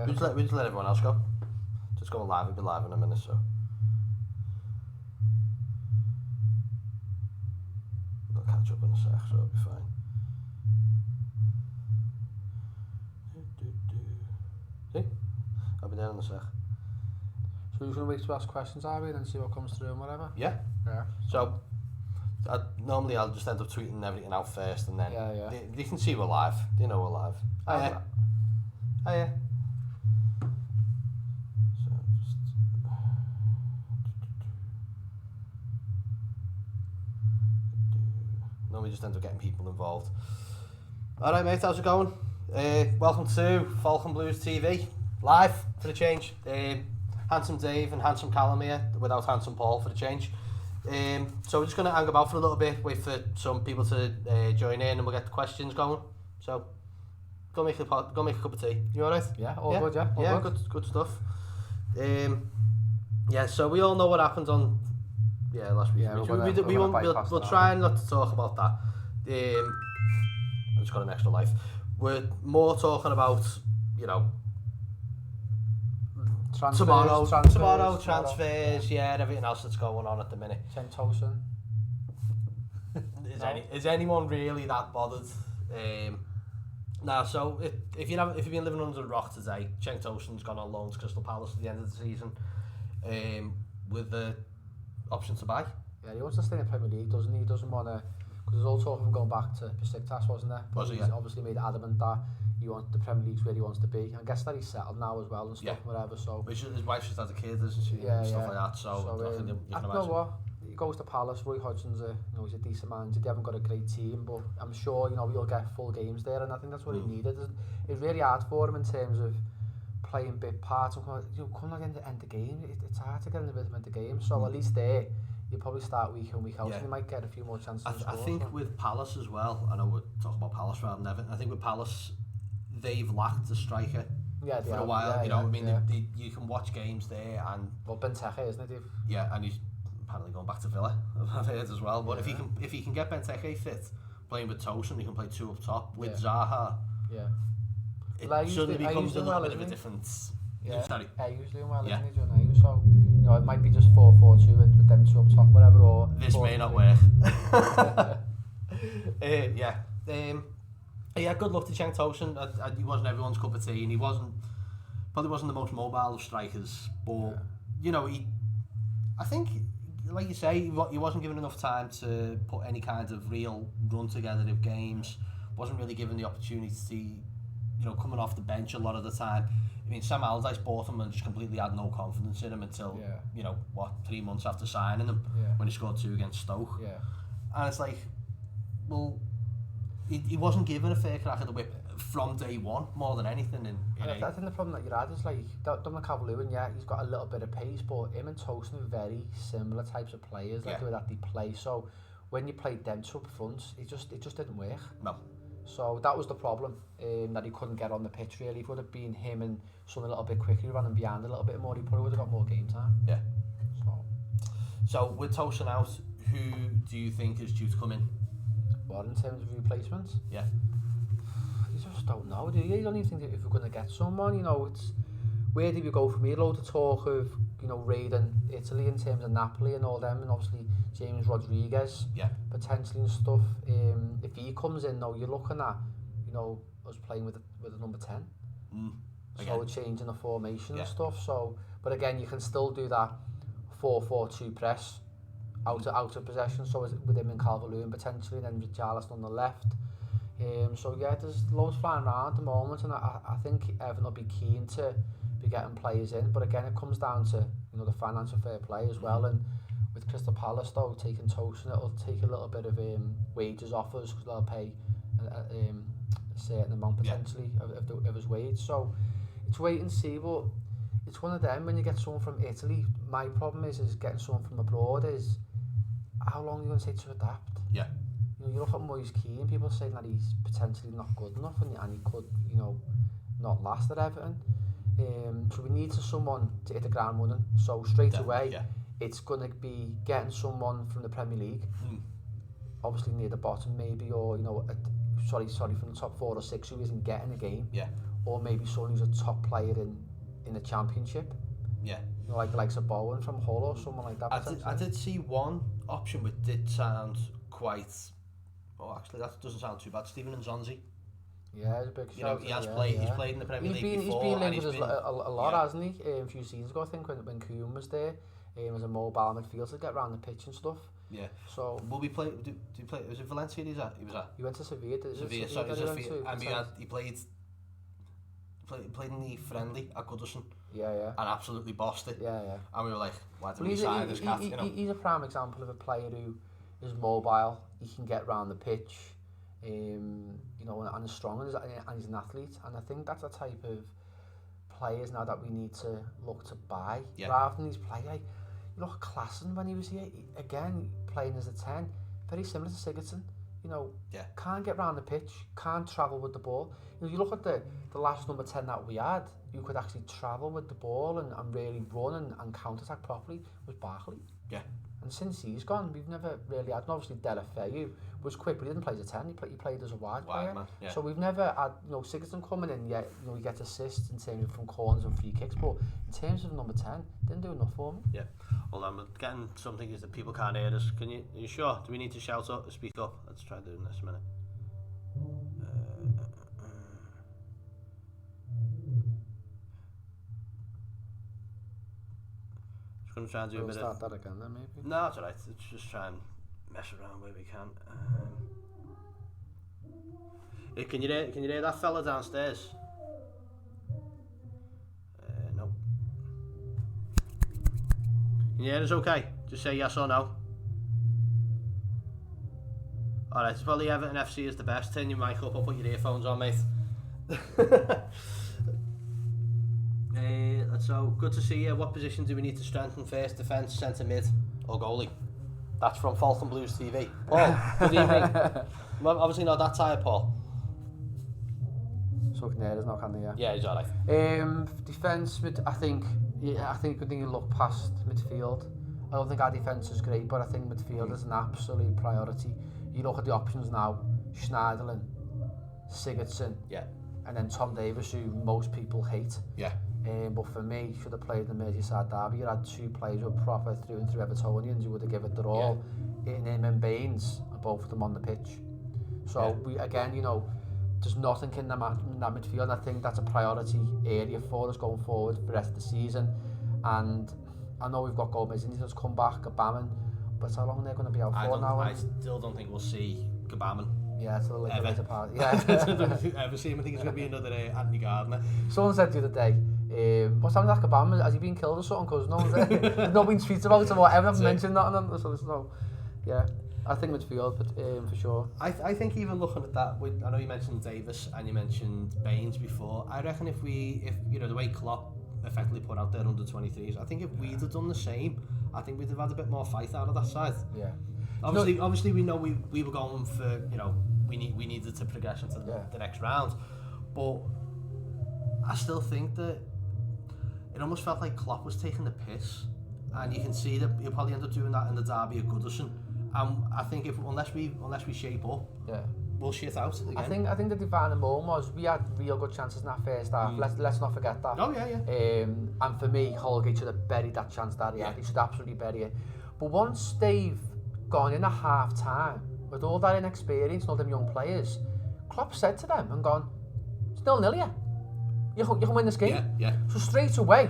work. We just let everyone else go. Just going live. We'll be live in a minute, so. We'll catch up in a sec, so it'll be fine. See? I'll be there in a sec. So you're going to wait to ask questions, are we, and then see what comes through and whatever? Yeah. Yeah. So, normally I'll just end up tweeting everything out first, and then they can see we're live. They know we're live. Oh yeah. Oh yeah. So just. Normally just end up getting people involved. All right, mate. How's it going? Welcome to Falcon Blues TV, live for the change. Handsome Dave and Handsome Callum here, without Handsome Paul for the change. So we're just going to hang about for a little bit, wait for some people to join in, and we'll get the questions going. So go make a cup of tea. You alright? Yeah, all good, yeah. All good stuff. Yeah, so we all know what happened on last week. Yeah, we'll try not to talk about that. I just got an extra life. We're more talking about, transfers, yeah, and everything else that's going on at the minute. Cenk Tosun. Is anyone really that bothered? So if you've been living under a rock today, Cenk Tosun's gone on loan to Crystal Palace at the end of the season, with the option to buy. Yeah, he wants to stay in the Premier League, doesn't he? He doesn't want to, because there's all talk of him going back to Besiktas, wasn't there? But he's obviously made adamant that he wants the Premier League's where he wants to be. I guess that he's settled now as well and stuff, and whatever. So his wife just had a kid, doesn't she? Yeah, stuff like that. So you can know what? He goes to Palace. Roy Hodgson's he's a decent manager. They haven't got a great team, but I'm sure he'll get full games there, and I think that's what he needed. It's really hard for him in terms of playing big parts. Coming at the end of the game, it's hard to get in the rhythm of the game. So at least there, you probably start week in, week out, and you might get a few more chances to score. I think with Palace as well, I know we're talking about Palace rather than Everton, I think with Palace, they've lacked a striker for a while. You can watch games there, and Benteke, isn't it? Yeah, and he's apparently going back to Villa, I've heard as well. But if he can get Benteke fit, playing with Tosun, he can play two up top with Zaha. Yeah. It suddenly becomes a little bit of a difference. Yeah, usually well, isn't he, John? So, it might be just 4-4-2 with them two up top, whatever, or... This may not work. Good luck to Cenk Tosun. He wasn't everyone's cup of tea, and he probably wasn't the most mobile of strikers, but, I think, like you say, he wasn't given enough time to put any kind of real run together of games, wasn't really given the opportunity to, coming off the bench a lot of the time. I mean, Sam Allardyce bought him and just completely had no confidence in him until, 3 months after signing him, when he scored 2 against Stoke. Yeah. And it's like, well, he wasn't given a fair crack at the whip from day one, more than anything. I think the problem that you had is, like, Dominic Calvert-Lewin, he's got a little bit of pace, but him and Tosun are very similar types of players, like the way that they play. So when you played them two up front, it just didn't work. No. So that was the problem, that he couldn't get on the pitch really. If it would have been him and something a little bit quicker, he ran him behind a little bit more, he probably would have got more game time. Yeah. So with Tosun out, who do you think is due to come in? What, in terms of replacements? Yeah. You just don't know, do you? You don't even think that if we're going to get someone, it's... Where do we go from here? Loads of talk of, raiding Italy in terms of Napoli and all them, and obviously James Rodriguez, potentially and stuff. If he comes in, though, you're looking at, us playing with a number 10. So changing the formation and stuff. So, but again, you can still do that 4-4-2 press out of possession. So with him and Calvert-Lewin potentially, and then Richarlison on the left. There's loads flying around at the moment, and I think Everton will be keen to be getting players in. But again, it comes down to the financial fair play as well. And with Crystal Palace though taking Tosun, it'll take a little bit of wages off us, because they'll pay a certain amount potentially of his wage. So it's wait and see. But it's one of them, when you get someone from Italy, my problem is getting someone from abroad is how long are you going to take to adapt? Yeah. You look at Moise Kean, people saying that he's potentially not good enough, and he could, not last at Everton. So we need someone to hit the ground running. So straight away, it's going to be getting someone from the Premier League, obviously near the bottom maybe, or from the top 4 or 6 who isn't getting a game. Yeah. or maybe someone who's a top player in the championship. Yeah. You know, like the likes of Bowen from Hull or someone like that. I did see one option which did sound quite... Oh, actually, that doesn't sound too bad. Stephen Nzonzi. Yeah, he's a big You know, he has played. He's played in the Premier League before. He's been linked with us a lot, hasn't he? A few seasons ago, I think, when Callum was there, as a mobile midfielder to get around the pitch and stuff. Yeah. So. Will we play? Do you play? Was it Valencia? He was at. He went to Sevilla. Sevilla. And he played in the friendly at Goodison. Yeah. And absolutely bossed it. Yeah. And we were like, why did we sign this cat? You know? He's a prime example of a player who is mobile. He can get around the pitch. You know, and is strong, and he's an athlete, and I think that's the type of players now that we need to look to buy, rather than these players. Like, you look at Klassen when he was here, again playing as a 10, very similar to Sigurdsson. You know, can't get around the pitch, can't travel with the ball. You know, you look at the last number 10 that we had, who could actually travel with the ball and really run and counter-attack properly, was Barkley. Yeah. And since he's gone, we've never really had, and obviously Delafeu was quick, but he didn't play as a 10, he played as a wide player. Man, yeah. So we've never had, you know, Sigurdsson coming in, yet, you know, he gets assists in terms of from corners and free kicks, but in terms of number 10, didn't do enough for me. Yeah. Well, I'm getting something is that people can't hear us. Are you sure? Do we need to shout up or speak up? Let's try doing this a minute. Just going to try and do a bit start that again then, maybe? No, it's alright. Let's just try and mess around where we can. Can you hear that fella downstairs? No. Can you hear us okay? Just say yes or no. Alright, it's probably Everton FC is the best. Turn your mic up or put your earphones on, mate. So, good to see you. What position do we need to strengthen first? Defence, centre mid or goalie? That's from Falcon Blues TV. Paul, good evening. Well, obviously not that tired, Paul. So can hear us now, can they? Yeah, he's alright. Defence, I think we need to look past midfield. I don't think our defence is great, but I think midfield is an absolute priority. You look at the options now: Schneiderlin, Sigurdsson, and then Tom Davis, who most people hate. Yeah. But for me, should have played the Merseyside derby. You had two players who were proper through and through Evertonians who would have given it their all. In him and Baines, both of them on the pitch. So we again, you know, there's nothing in that midfield. And I think that's a priority area for us going forward for the rest of the season. And I know we've got Gomez and he's come back, Gabaman, but how long they're going to be out for now? I still don't think we'll see Gabaman. Yeah, it's a little later part. Yeah. Ever see him? I think it's going to be another Anthony Gardner. Someone said the other day, what's happened to Gabaman? Has he been killed or something? Because there's no been tweets about him or ever mentioned nothing. So there's no. Yeah, I think midfield, but for sure. I think even looking at that, I know you mentioned Davis and you mentioned Baines before. I reckon if you know the way Klopp effectively put out their under 23s, I think if we'd have done the same, I think we'd have had a bit more fight out of that side. Yeah. Obviously we know we were going for, you know, we needed to progress into the next round, but I still think that it almost felt like Klopp was taking the piss, and you can see that he'll probably end up doing that in the derby at Goodison. I think unless we shape up, we'll shit out again. I think the defining moment was we had real good chances in that first half. Let's not forget that. Oh yeah. And for me, Holgate should have buried that chance that he had. He should absolutely bury it. But once they've gone in at half time with all that inexperience and all them young players, Klopp said to them and gone, it's 0-0 here. You can win this game. Yeah. So straight away,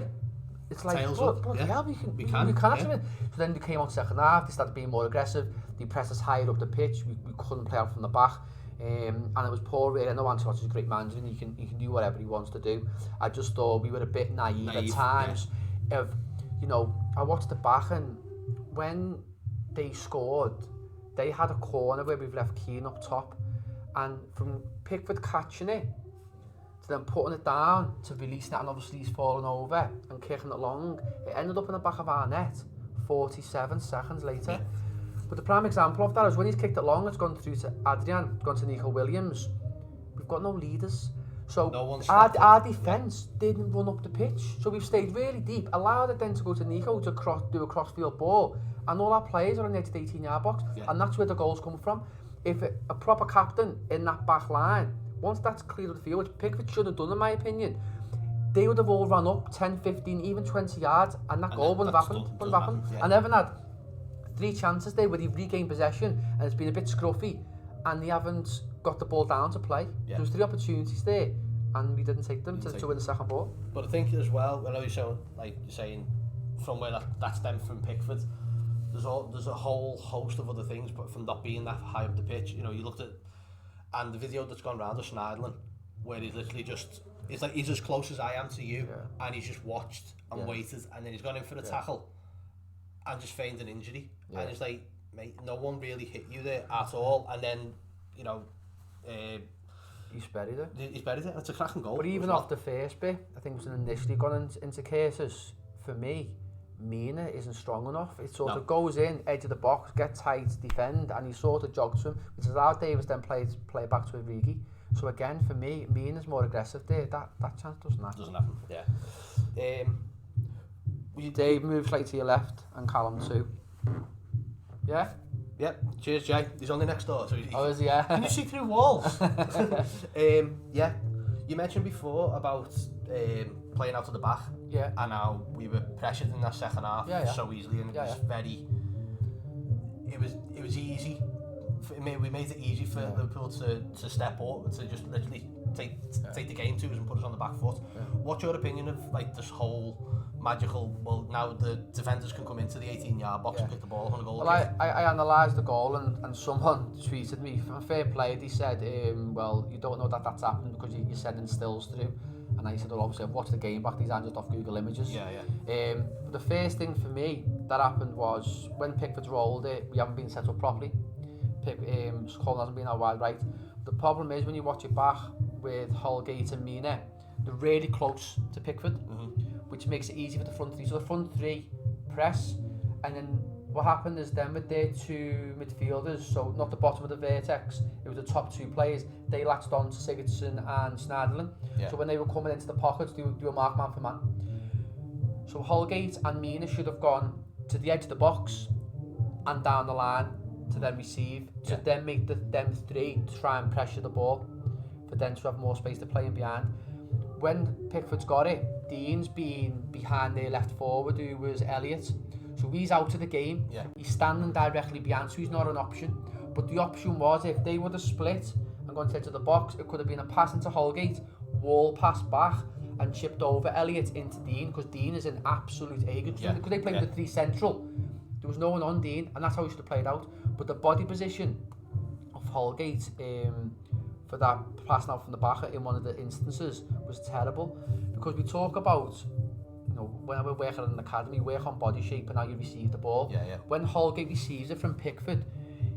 it's like, bloody hell, we can actually win. So then they came on second half, they started being more aggressive, they pressed us higher up the pitch, we couldn't play out from the back. And it was poor really. I know Ancelotti is a great manager and he can do whatever he wants to do. I just thought we were a bit naive at times. You know, I watched it back and when they scored, they had a corner where we've left Keane up top, and from Pickford catching it to then putting it down to releasing it, and obviously he's falling over and kicking it long, it ended up in the back of our net 47 seconds later. But the prime example of that is when he's kicked it long, it's gone through to Adrian, it's gone to Nico Williams. We've got no leaders. So our defence didn't run up the pitch. So we've stayed really deep, allowed it then to go to Nico to do a cross-field ball, and all our players are on the 18-yard box, and that's where the goals come from. If a proper captain in that back line once that's cleared of the field, which Pickford should have done in my opinion, they would have all run up 10, 15, even 20 yards, and that goal wouldn't have happened. Yeah. And Evan had 3 chances there where he regained possession, and it's been a bit scruffy, and they haven't got the ball down to play. Yeah. There was 3 opportunities there, and we didn't take them to win the second ball. But I think as well, I know you're saying from where that stemmed from Pickford, there's a whole host of other things, but from not being that high up the pitch, you looked at, and the video that's gone around of Schneiderlin, where he's literally just, it's like he's as close as I am to you, and he's just watched and waited, and then he's gone in for the tackle, and just feigned an injury, and it's like, mate, no one really hit you there at all, and then, he's buried it. It's a cracking goal. But even off the first bit, I think it was initially gone into cases. For me, Mina isn't strong enough. It sort of goes in, edge of the box, get tight, defend, and he sort of jogs to him, which is how Davis then play it back to Origi. So again, for me, Mina's more aggressive there. That chance doesn't happen. Yeah. Dave moves slightly to your left, and Callum too. Yeah? Yep. Cheers, Jay. He's only next door. So is he? Yeah. Can you see through walls? Yeah. You mentioned before about playing out of the back. Yeah. And how we were pressured in that second half so easily, and it was very. It was easy. We made it easy for Liverpool to step up, to just literally take the game to us and put us on the back foot. Yeah. What's your opinion of this whole magical? Well, now the defenders can come into the 18-yard box and pick the ball up on a goal. Well, I analysed the goal, and someone tweeted me from a fair play. They said, well, you don't know that's happened because you're sending stills through. And I said, well, obviously I've watched the game back. These aren't just off Google Images. But the first thing for me that happened was when Pickford's rolled it, we haven't been set up properly. Callum hasn't been out wide right. The problem is when you watch it back with Holgate and Mina, they're really close to Pickford, which makes it easy for the front 3. So the front 3 press, and then what happened is then with their 2 midfielders, so not the bottom of the vertex, it was the top 2 players, they latched on to Sigurdsson and Schneiderlin. So when they were coming into the pockets, they would do a mark man for man. So Holgate and Mina should have gone to the edge of the box and down the line to then receive, to then make them 3 try and pressure the ball, for them to have more space to play in behind. When Pickford's got it, Dean's been behind their left forward, who was Elliott. So he's out of the game. He's standing directly behind, so he's not an option. But the option was, if they would have split and gone to the edge of the box, it could have been a pass into Holgate, wall pass back, and chipped over Elliott into Dean, because Dean is an absolute agent. Because they played with the 3 central, there was no one on Dean, and that's how he should have played out. But the body position of Holgate for that passing out from the back in one of the instances was terrible. Because we talk about, when we're working in an academy, work on body shape and how you receive the ball. When Holgate receives it from Pickford,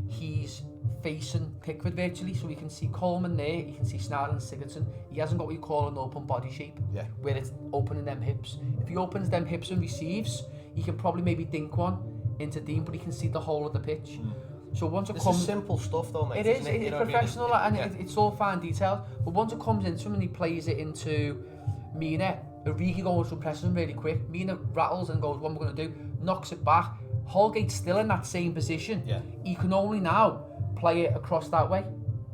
he's facing Pickford virtually, so we can see Coleman there, you can see Schneiderlin and Sigurdsson. He hasn't got what you call an open body shape, where it's opening them hips. If he opens them hips and receives, he can probably maybe dink one into Dean, but he can see the whole of the pitch. So once it comes, simple stuff though, mate. It's professional, and it's all fine details. But once it comes into him and he plays it into Mina, Origi goes and presses him really quick. Mina rattles and goes, what am I going to do? Knocks it back. Holgate's still in that same position. He can only now play it across that way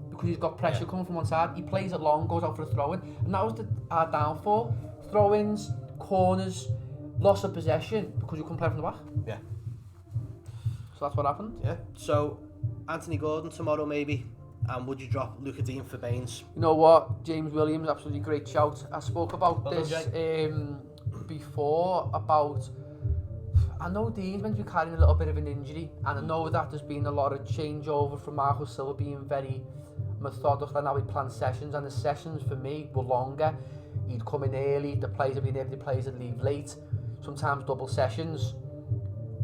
because he's got pressure coming from one side. He plays it long, goes out for a throw-in, and that was our downfall. Throw-ins, corners, loss of possession because you couldn't play from the back. So that's what happened. So Anthony Gordon tomorrow maybe, and would you drop Luca Dean for Baines? You know what, James Williams, absolutely great shout. I spoke about this before about, I know Dean's meant to be carrying a little bit of an injury, and I know that there's been a lot of changeover from Marco Silva being very methodical and how he planned sessions, and the sessions for me were longer. He'd come in early, the players would be there, the players would leave late, sometimes double sessions.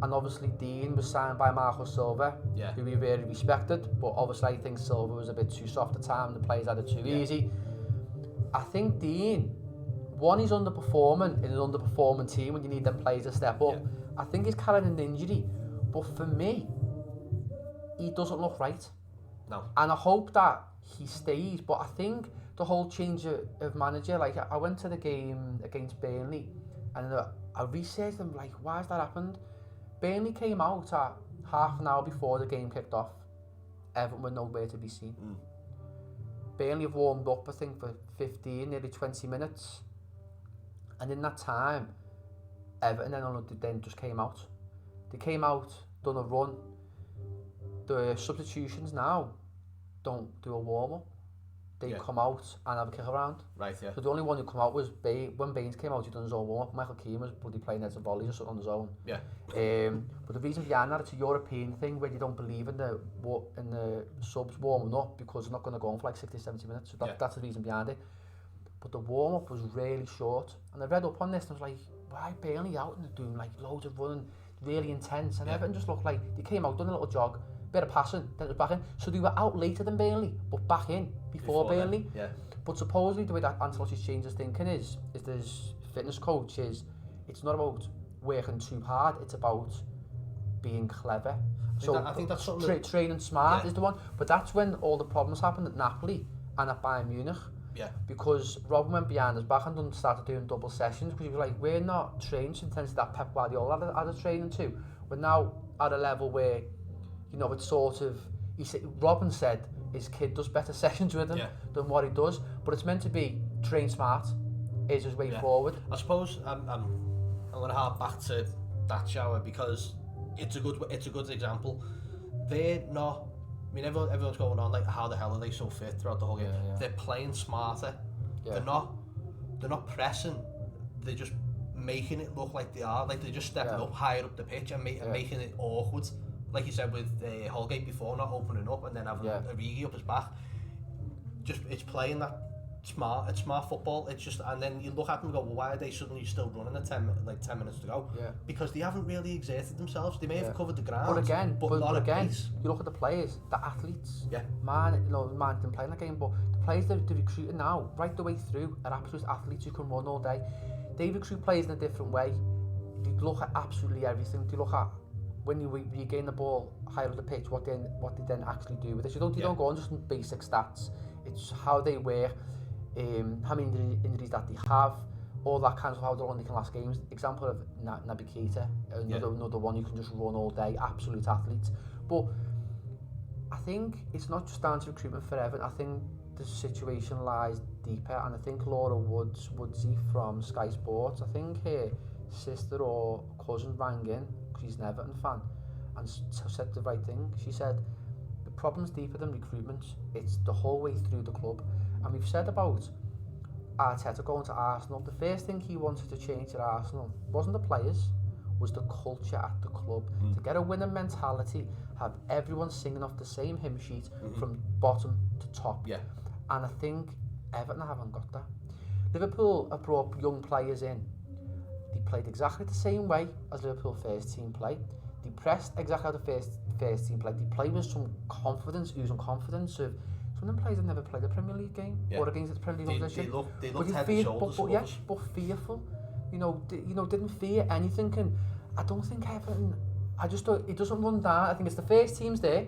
And obviously Dean was signed by Marco Silva, who we really respected, but obviously I think Silva was a bit too soft at the time, the players had it too easy. I think Dean, one, he's underperforming in an underperforming team when you need them players to step up. I think he's carrying an injury, but for me, he doesn't look right. No. And I hope that he stays, but I think the whole change of manager, like I went to the game against Burnley, and I researched them, like, why has that happened? Burnley came out at half an hour before the game kicked off. Everton were nowhere to be seen. Burnley have warmed up, I think, for 15, nearly 20 minutes. And in that time, Everton then just came out. They came out, done a run. The substitutions now don't do a warm-up. They come out and have a kick around. Right, yeah. So the only one who come out was when Baines came out, he done his own warm-up. Michael Keane was bloody playing heads and volleys or something on his own. Yeah. But the reason behind that, it's a European thing where you don't believe in the subs warming up because they're not going to go on for like 60, 70 minutes. So that's the reason behind it. But the warm-up was really short. And I read up on this and I was like, why Burnley out and doing like loads of running, really intense. And Everton just looked like they came out, done a little jog, bit of passing, then it was back in. So they were out later than Burnley, but back in before Burnley. Yeah. But supposedly the way that Ancelotti's changed his thinking is this fitness coach is, it's not about working too hard, it's about being clever. I think that's something training smart is the one. But that's when all the problems happened at Napoli and at Bayern Munich. Yeah. Because Robin went behind his back and started doing double sessions because he was like, we're not trained to intensity that Pep Guardiola had a training too. We're now at a level where, you know, it's sort of, Robin said his kid does better sessions with him than what he does, but it's meant to be train smart is his way forward. I suppose I'm going to harp back to that shower because it's a good example. They're not. I mean, everyone's going on like, how the hell are they so fit throughout the whole game? Yeah. They're playing smarter. Yeah. They're not pressing. They're just making it look like they are. Like they're just stepping up higher up the pitch and making it awkward. Like you said with Holgate before, not opening up and then having Origi up his back. Just it's playing that smart football. It's just, and then you look at them and go, well, why are they suddenly still running at 10 minutes to go? Yeah. Because they haven't really exerted themselves. They may have covered the ground, but not again. You look at the players, the athletes. Yeah. Man didn't play in that game, but the players they're recruiting now, right the way through, are absolute athletes who can run all day. They recruit players in a different way. They look at absolutely everything. They look at when you regain the ball higher up the pitch, what they then actually do with it. You don't go on just basic stats. It's how they wear. How many injuries that they have, all that kind of how long they can last games. Example of Naby Keita, another one who can just run all day, absolute athletes. But I think it's not just down to recruitment for Everton. I think the situation lies deeper, and I think Laura Woodsy from Sky Sports, I think her sister or cousin rang in, because she's an Everton fan, and said the right thing. She said, the problem's deeper than recruitment, it's the whole way through the club. And we've said about Arteta going to Arsenal, the first thing he wanted to change at Arsenal wasn't the players, was the culture at the club. To get a winning mentality, have everyone singing off the same hymn sheet from bottom to top. Yeah. And I think Everton haven't got that. Liverpool have brought young players in. They played exactly the same way as Liverpool first team play. They pressed exactly how the first team played. They played with some confidence, oozing confidence of some of them players have never played a Premier League game or against the Premier League opposition. They look head and shoulders. But fearful. Didn't fear anything. And I don't think Everton. I just don't. It doesn't run down. I think it's the first teams there,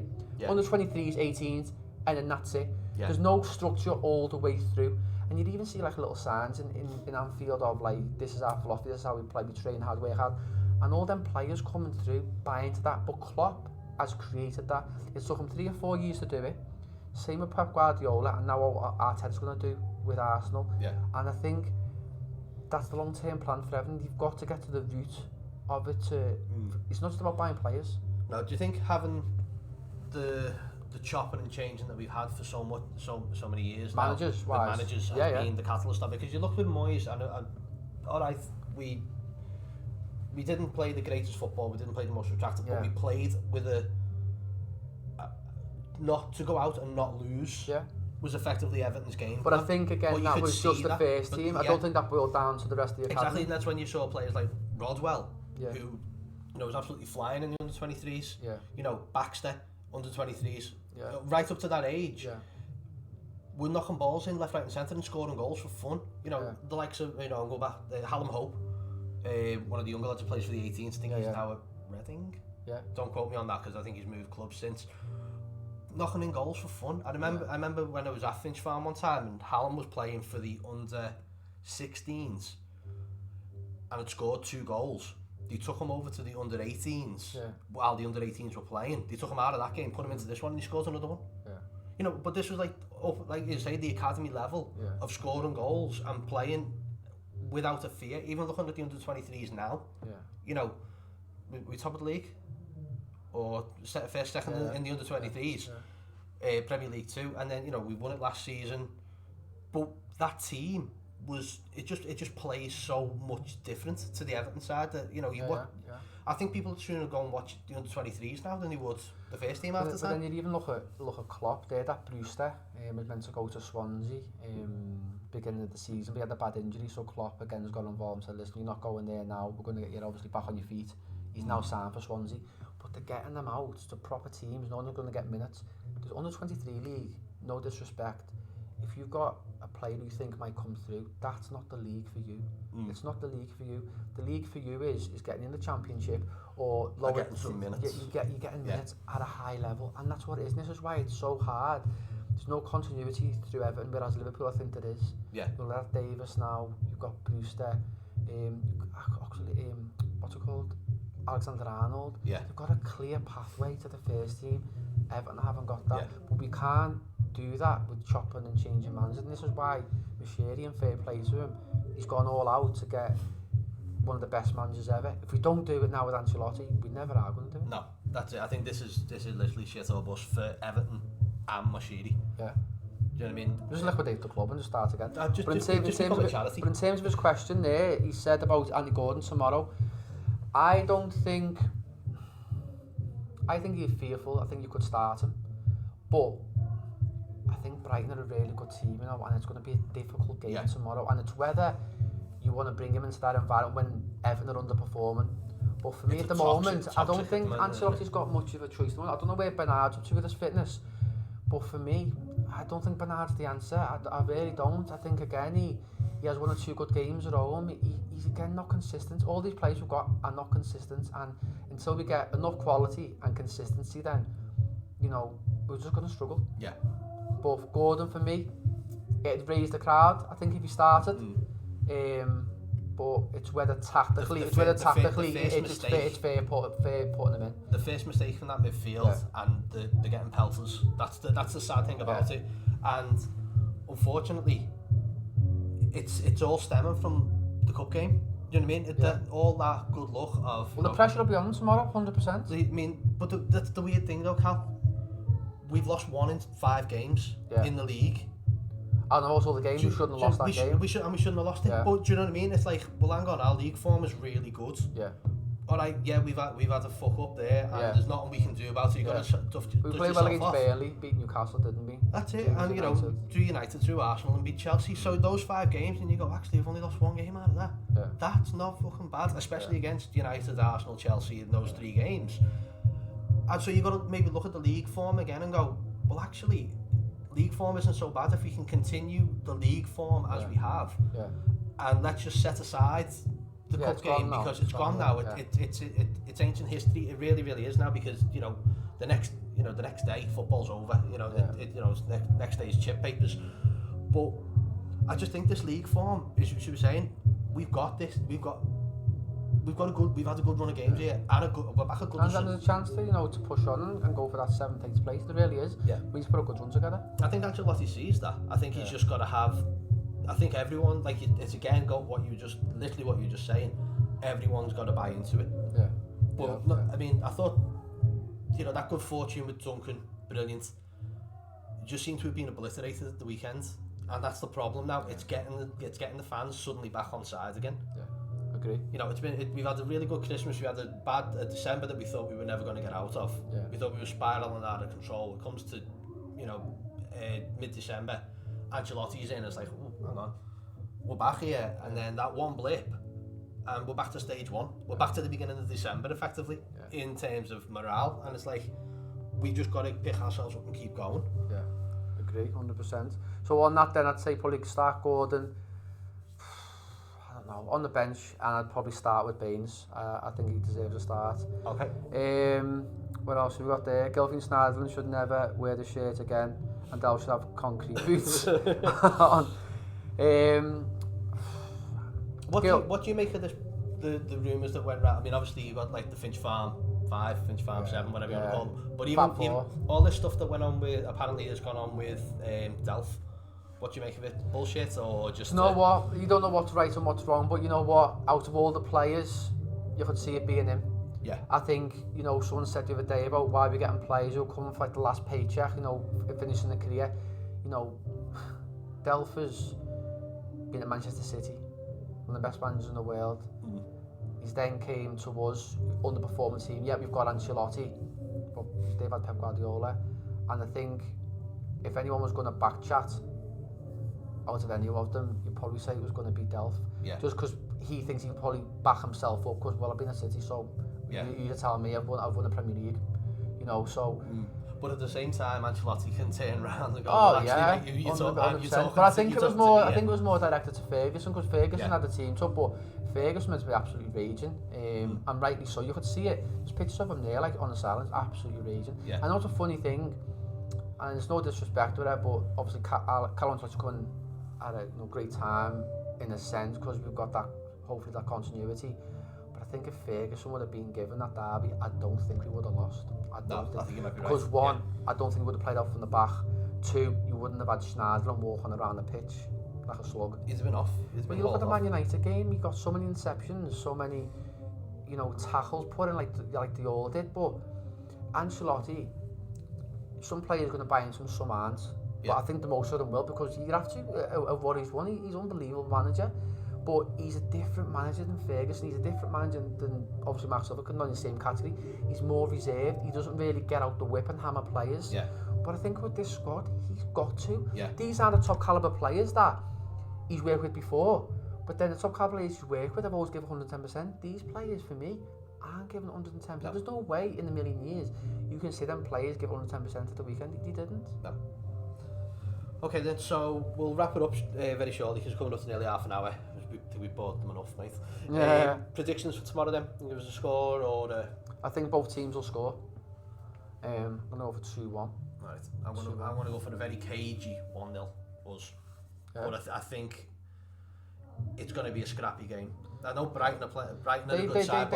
under 23s, 18s, and then that's it. Yeah. There's no structure all the way through, and you'd even see like little signs in Anfield of like, this is our philosophy, this is how we play, we train hard, work hard, and all them players coming through buy into that. But Klopp has created that. It took him 3 or 4 years to do it. Same with Pep Guardiola, and now what Arteta's going to do with Arsenal. Yeah. And I think that's the long-term plan for Everton. You've got to get to the root of it. It's not just about buying players. Now, do you think having the chopping and changing that we've had for so many years managers has been the catalyst of it? Because you look with Moyes, and all right, we didn't play the greatest football, we didn't play the most attractive, but we played with not to go out and not lose was effectively Everton's game. But I think again that was just the first team. I don't think that boiled down to the rest of the academy. Exactly, and that's when you saw players like Rodwell, who was absolutely flying in the under 23s. Yeah. Baxter, under 23s. Yeah. Right up to that age. Yeah. We're knocking balls in left, right, and centre and scoring goals for fun. The likes of go back Callum Hope, one of the younger lads who plays for the 18s. I think he's now at Reading. Yeah. Don't quote me on that because I think he's moved clubs since. Knocking in goals for fun. I remember when I was at Finch Farm one time and Callum was playing for the under 16s and had scored 2 goals. They took him over to the under 18s while the under 18s were playing. They took him out of that game, put him into this one, and he scored another one. Yeah. But this was like up, like you say, the academy level of scoring goals and playing without a fear. Even looking at the under-23s now, you know, we top of the league or first, second in the under-23s, Premier League 2, and then, you know, we won it last season. But that team it just plays so much different to the Everton side that, you know, I think people would sooner go and watch the under-23s now than they would the first team after that. But then you even look at Klopp there, that Brewster was meant to go to Swansea beginning of the season, but he had a bad injury, so Klopp again has got involved and said, listen, you're not going there now, we're going to get you obviously back on your feet. He's now signed for Swansea, but they're getting them out to proper teams, no one's going to get minutes. The under-23 league, no disrespect, if you've got a player who you think might come through, that's not the league for you. It's not the league for you. The league for you is getting in the Championship or lower, getting some minutes. You're getting minutes at a high level, and that's what it is. And this is why it's so hard. There's no continuity through Everton, whereas Liverpool, I think there is. Yeah. You've got Davis now. You've got Brewster. What's it called? Alexander-Arnold. Yeah. They've got a clear pathway to the first team. Everton haven't got that, but we can't do that with chopping and changing managers, and this is why Mashiri, and fair play to him, he's gone all out to get one of the best managers ever. If we don't do it now with Ancelotti, we never are going to do it. No, that's it. I think this is literally shit or bust for Everton and Mashiri. Yeah. Do you know what I mean? Just liquidate the club and just start again. But in terms of his question there, he said about Andy Gordon tomorrow, I think he's fearful. I think you could start him, but I think Brighton are a really good team, you know, and it's going to be a difficult game tomorrow. And it's whether you want to bring him into that environment when Everton are underperforming. But for me at the moment, I don't think Ancelotti's got much of a choice. I don't know where Bernard's up to with his fitness, but for me, I don't think Bernard's the answer. I really don't. I think again he has one or two good games at home. He's again not consistent. All these players we've got are not consistent, and until we get enough quality and consistency, then, you know, we're just going to struggle. Yeah. But Gordon, for me, it'd raise the crowd, I think, if he started. But it's whether tactically, it's fair putting him in. The first mistake from that midfield, and they're getting pelters. That's the sad thing about it. And unfortunately, it's all stemming from the cup game. Do you know what I mean? All that good luck of... Well, the pressure will be on them tomorrow, 100%. I mean, but that's the weird thing though, Cal. We've lost 1 in 5 games in the league. And also the game, we shouldn't have lost that game. We shouldn't have lost it. But do you know what I mean? It's like, well, hang on, our league form is really good. Yeah. Alright, we've had a fuck up there, and there's nothing we can do about it. You've got to we played well against Burnley, beat Newcastle, didn't we? That's it, and you know, through United, through Arsenal, and beat Chelsea. So those 5 games, and you go, actually, we've only lost 1 game out of that. Yeah. That's not fucking bad, especially against United, Arsenal, Chelsea in those 3 games. And so you've got to maybe look at the league form again and go, well, actually, league form isn't so bad if we can continue the league form as we have. Yeah. And let's just set aside the cup game because it's gone now. It's ancient history. It really, really is now, because you know the next day football's over. You know, next day's chip papers. But I just think this league form, as you were saying, we've got this. We've had a good run of games here, and we're back a good. And there's a chance to push on and go for that 7th, 8th place. There really is. Yeah. We need to put a good run together. I think Ancelotti sees that. I think he's just got to have. I think everyone, like, it's again got what you were just saying. Everyone's got to buy into it. Yeah. But look, I mean, I thought, that good fortune with Duncan, brilliant. Just seemed to have been obliterated at the weekend, and that's the problem now. It's getting the fans suddenly back on side again. Yeah. Agree. We've had a really good Christmas. We had a bad December that we thought we were never going to get out of. Yeah. We thought we were spiraling out of control. It comes to, mid-December, Ancelotti's in. It's like, oh, hang on, we're back here, and then that one blip, and we're back to stage 1. We're back to the beginning of December, effectively, in terms of morale. And it's like, we just got to pick ourselves up and keep going. Yeah, agree, 100%. So on that, then I'd say probably start Gordon. On the bench, and I'd probably start with Baines. I think he deserves a start. Okay. What else have we got there? Gylfi Schneiderlin should never wear the shirt again, and Dell should have concrete boots on. What do you make of this the rumours that went round. I mean, obviously you got like the Finch Farm 5, Finch Farm 7, whatever you want to call them. But even all this stuff that went on with, apparently has gone on with Delph. What do you make of it? Bullshit or just... You know what? You don't know what's right and what's wrong, but you know what? Out of all the players, you could see it being him. Yeah. I think, you know, someone said the other day about why we're getting players who are coming for like the last paycheck, you know, finishing their career. You know, Delph has been at Manchester City, one of the best managers in the world. He's then came to us, underperforming team. Yeah, we've got Ancelotti, but they've had Pep Guardiola. And I think if anyone was going to back chat out of any of them, you'd probably say it was going to be Delph. Yeah. Just because he thinks he can probably back himself up, because, well, I've been at City, so you're telling me I've won the Premier League. You know, so... But at the same time, Ancelotti can turn around and go, you're talking but I think it was more. I think it was more directed to Ferguson, because Ferguson had the team top, but Ferguson was absolutely raging, and rightly so. You could see it. There's pictures of him there, like on the silence, absolutely raging. Yeah. I know it's a funny thing, and there's no disrespect with it, but obviously Callum's coming at a great time in a sense, because we've got that, hopefully, that continuity. But I think if Ferguson would have been given that derby, I don't think we would have lost. I think you might be right. Because one, I don't think we would have played out from the back. Two, you wouldn't have had Schneider walking around the pitch like a slug. He's been off. But you look at the Man United game, you got so many interceptions, so many, you know, tackles put in like they all did. But Ancelotti, some players are going to buy into him, some aren't. But I think the most of them will, because you have to, of what he's won, he's an unbelievable manager. But he's a different manager than Ferguson. He's a different manager than obviously Max Sutherland, not in the same category. He's more reserved. He doesn't really get out the whip and hammer players. Yeah. But I think with this squad, he's got to. Yeah. These are the top caliber players that he's worked with before. But then the top caliber players he's worked with have always given 110%. These players, for me, aren't giving 110%. No. There's no way in a million years you can see them players give 110% at the weekend. He didn't. No. Okay then, so we'll wrap it up very shortly, because it's coming up to nearly half an hour. I think we've bored them enough, mate. Yeah. Predictions for tomorrow then? Give us a score or I think both teams will score. I'm going to go for 2-1. Right. I want to go for a very cagey 1-0 us. Yeah. But I think it's going to be a scrappy game. I know Brighton are a good side,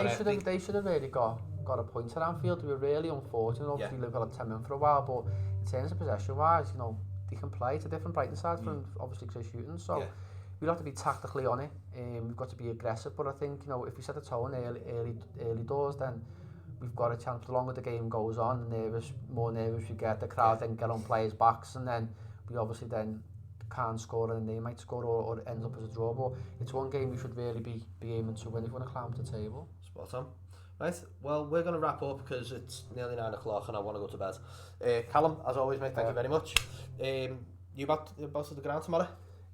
they should have really got a point at Anfield. We were really unfortunate. Obviously, Liverpool had 10 men for a while, but in terms of possession-wise, you know, they can play. It's a different Brighton side from obviously Chris Hughton, so we'll have to be tactically on it. We've got to be aggressive, but I think, you know, if we set the tone early doors, then we've got a chance. The longer the game goes on, the more nervous we get, the crowd then get on players' backs, and then we obviously then can't score, and they might score, or it ends up as a draw. But it's one game we should really be aiming to win if we want to climb the table. Spot on. Right, well, we're going to wrap up because it's nearly 9 o'clock and I want to go to bed. Callum, as always, mate, thank you very much. You back to the ground tomorrow?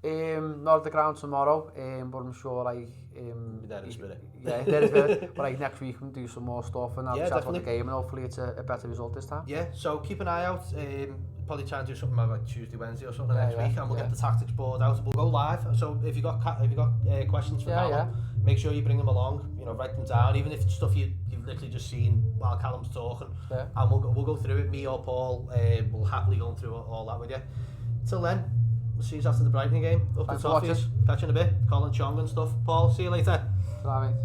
Not at the ground tomorrow, but I'm sure be there in spirit. Yeah, there is spirit. But like next week we can do some more stuff and have a chat about the game, and hopefully it's a better result this time. Yeah, so keep an eye out. Probably try and do something about Tuesday, Wednesday or something next week, and we'll get the tactics board out. We'll go live. So if you got questions for Callum, make sure you bring them along. You know, write them down, even if it's stuff you've literally just seen while Callum's talking. Yeah. And we'll go through it. Me or Paul will happily go through all that with you. Till then, we'll see you after the Brighton game. Up the Toffees. Catch you in a bit. Colin Chong and stuff. Paul, see you later. Bye, mate.